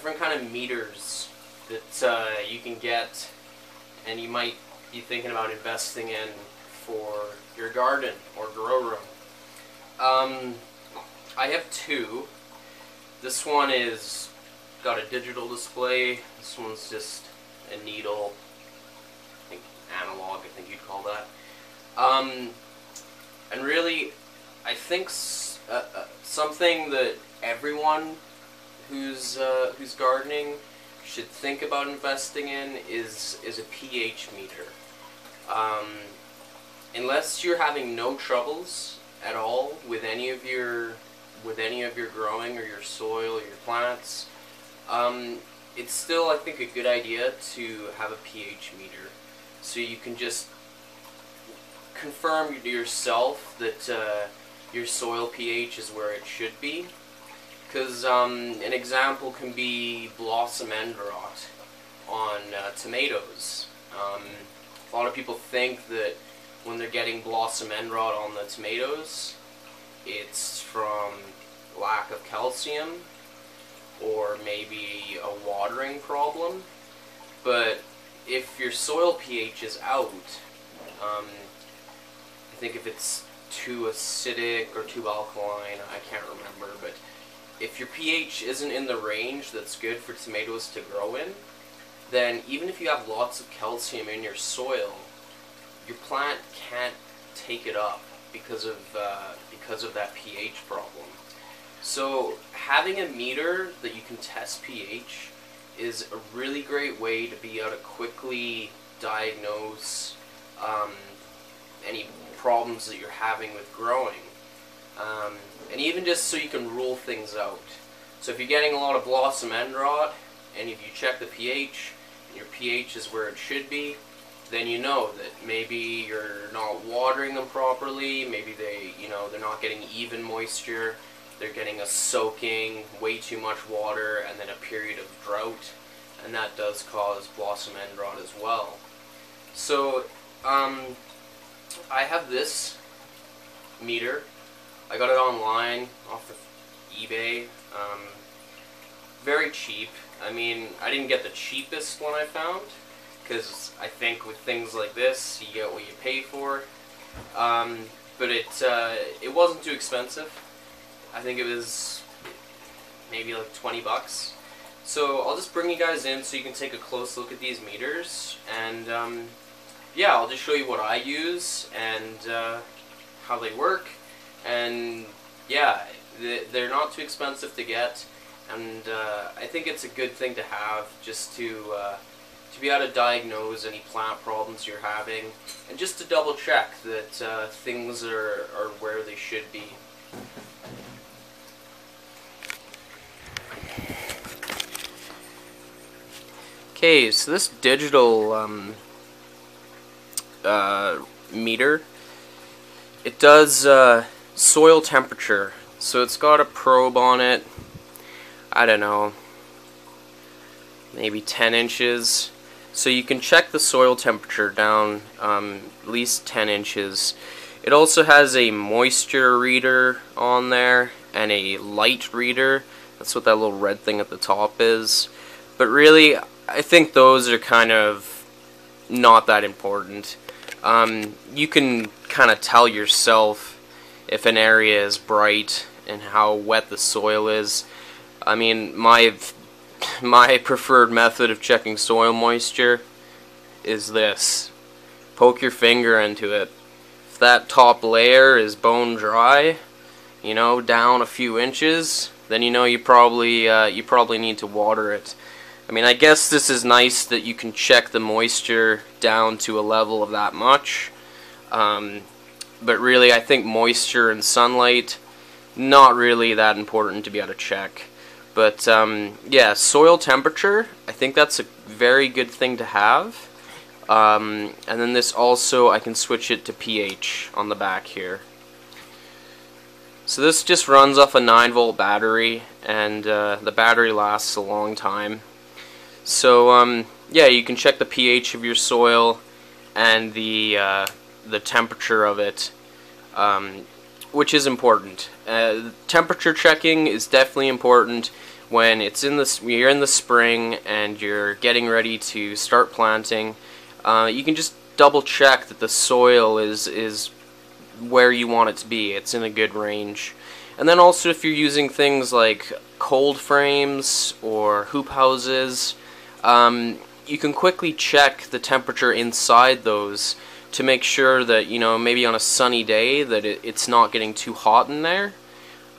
different kind of meters that you can get, and you might be thinking about investing in for your garden or grow room. I have two. This one is got a digital display. This one's just a needle, I think analog, I think you'd call that. And really, I think something that everyone who's gardening should think about investing in is a pH meter. Unless you're having no troubles at all with any of your growing or your soil or your plants, it's still, I think, a good idea to have a pH meter, so you can just confirm to yourself that your soil pH is where it should be. Because an example can be blossom end rot on tomatoes. A lot of people think that when they're getting blossom end rot on the tomatoes, it's from lack of calcium or maybe a watering problem. But if your soil pH is out, I think if it's too acidic or too alkaline, I can't remember, but if your pH isn't in the range that's good for tomatoes to grow in, then even if you have lots of calcium in your soil, your plant can't take it up because of that pH problem. So having a meter that you can test pH is a really great way to be able to quickly diagnose any problems that you're having with growing. And even just so you can rule things out. So if you're getting a lot of blossom end rot, and if you check the pH, and your pH is where it should be, then you know that maybe you're not watering them properly, maybe they're not getting even moisture, they're getting a soaking, way too much water, and then a period of drought, and that does cause blossom end rot as well. So, I have this meter. I got it online off of eBay. Very cheap. I mean, I didn't get the cheapest one I found, because I think with things like this, you get what you pay for. But it wasn't too expensive. I think it was maybe like 20 bucks. So I'll just bring you guys in so you can take a close look at these meters, and yeah, I'll just show you what I use and how they work. And yeah, they're not too expensive to get, and I think it's a good thing to have just to be able to diagnose any plant problems you're having, and just to double check that things are where they should be. Okay, so this digital meter, it does soil temperature. So it's got a probe on it, I don't know, maybe 10 inches. So you can check the soil temperature down at least 10 inches. It also has a moisture reader on there and a light reader. That's what that little red thing at the top is. But really, I think those are kind of not that important. You can kind of tell yourself if an area is bright and how wet the soil is. I mean, my preferred method of checking soil moisture is this. Poke your finger into it. If that top layer is bone dry, you know, down a few inches, then you know you probably need to water it. I mean, I guess this is nice that you can check the moisture down to a level of that much. But really, I think moisture and sunlight, not really that important to be able to check. But yeah, soil temperature, I think that's a very good thing to have. And then this also, I can switch it to pH on the back here. So this just runs off a 9-volt battery, and the battery lasts a long time. So yeah, you can check the pH of your soil and the temperature of it, which is important. Temperature checking is definitely important when you're in the spring and you're getting ready to start planting, you can just double check that the soil is where you want it to be. It's in a good range. And then also, if you're using things like cold frames or hoop houses, you can quickly check the temperature inside those to make sure that, you know, maybe on a sunny day that it's not getting too hot in there.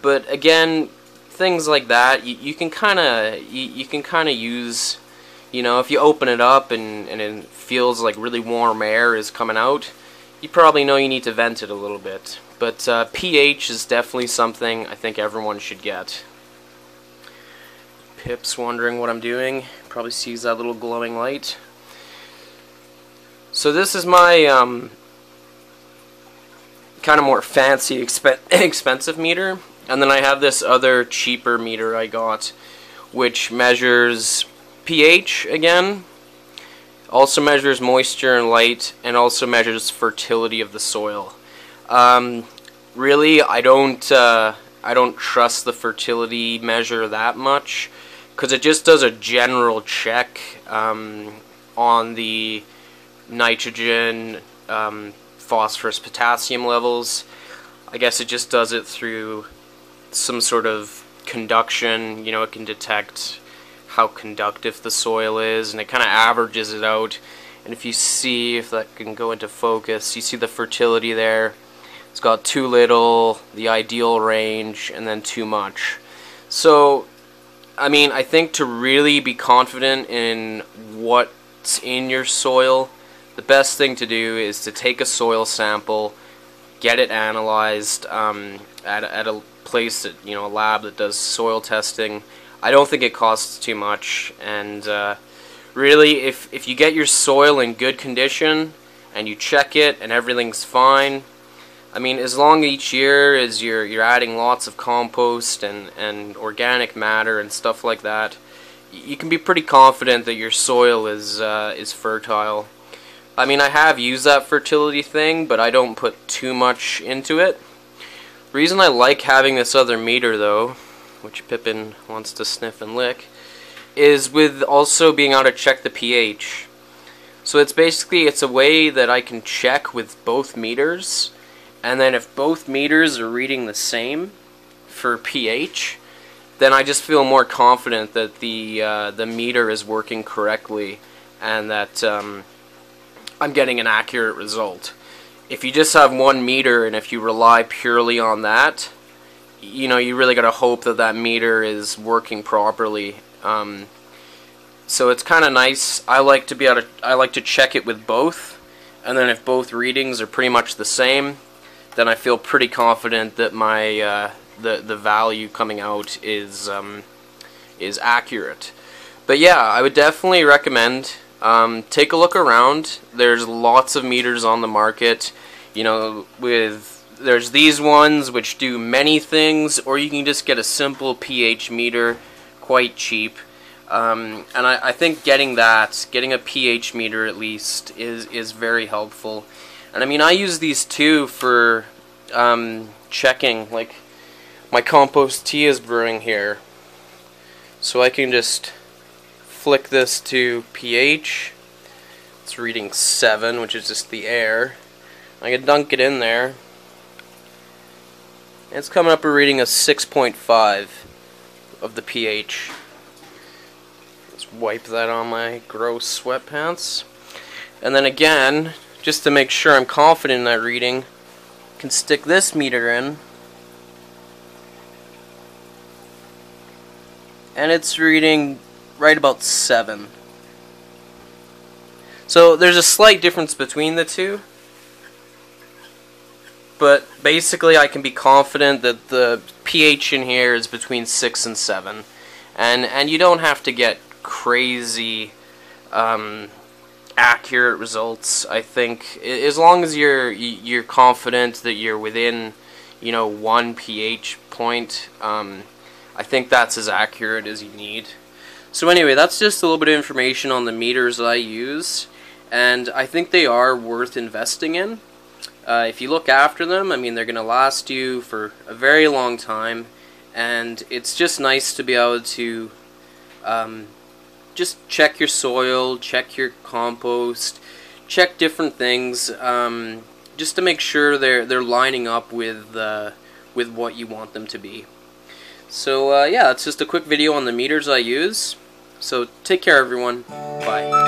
But again, things like that, you can kind of use, you know, if you open it up and it feels like really warm air is coming out, you probably know you need to vent it a little bit. But pH is definitely something I think everyone should get. Pip's wondering what I'm doing. Probably sees that little glowing light. So this is my kind of more fancy, expensive meter. And then I have this other cheaper meter I got, which measures pH again, also measures moisture and light, and also measures fertility of the soil. Really, I don't trust the fertility measure that much, because it just does a general check on the nitrogen, phosphorus, potassium levels. I guess it just does it through some sort of conduction. You know, it can detect how conductive the soil is, and it kind of averages it out. And if you see, if that can go into focus, you see the fertility there. It's got too little, the ideal range, and then too much. So, I mean, I think to really be confident in what's in your soil, the best thing to do is to take a soil sample, get it analyzed at a place that, you know, a lab that does soil testing. I don't think it costs too much, and really, if you get your soil in good condition and you check it and everything's fine, I mean, as long each year as you're adding lots of compost and organic matter and stuff like that, you can be pretty confident that your soil is fertile. I mean, I have used that fertility thing, but I don't put too much into it. The reason I like having this other meter, though, which Pippin wants to sniff and lick, is with also being able to check the pH. So it's a way that I can check with both meters, and then if both meters are reading the same for pH, then I just feel more confident that the meter is working correctly and that I'm getting an accurate result. If you just have one meter and if you rely purely on that, you know, you really got to hope that that meter is working properly. So it's kind of nice. I like to check it with both, and then if both readings are pretty much the same, then I feel pretty confident that my the value coming out is accurate. But yeah, I would definitely recommend take a look around. There's lots of meters on the market. You know, there's these ones which do many things, or you can just get a simple pH meter, quite cheap. And I think getting a pH meter at least is very helpful. And I mean, I use these too for checking, like my compost tea is brewing here. So I can just flick this to pH. It's reading 7, which is just the air. I can dunk it in there. And it's coming up a reading of 6.5 of the pH. Let's wipe that on my gross sweatpants. And then again, just to make sure I'm confident in that reading, I can stick this meter in. And it's reading right about 7. So there's a slight difference between the two, but basically I can be confident that the pH in here is between 6 and 7, and you don't have to get crazy accurate results. I think as long as you're confident that you're within, you know, 1 pH point, I think that's as accurate as you need. So anyway, that's just a little bit of information on the meters that I use, and I think they are worth investing in. If you look after them, I mean, they're going to last you for a very long time, and it's just nice to be able to just check your soil, check your compost, check different things, just to make sure they're lining up with what you want them to be. So yeah, that's just a quick video on the meters I use. So take care, everyone. Bye.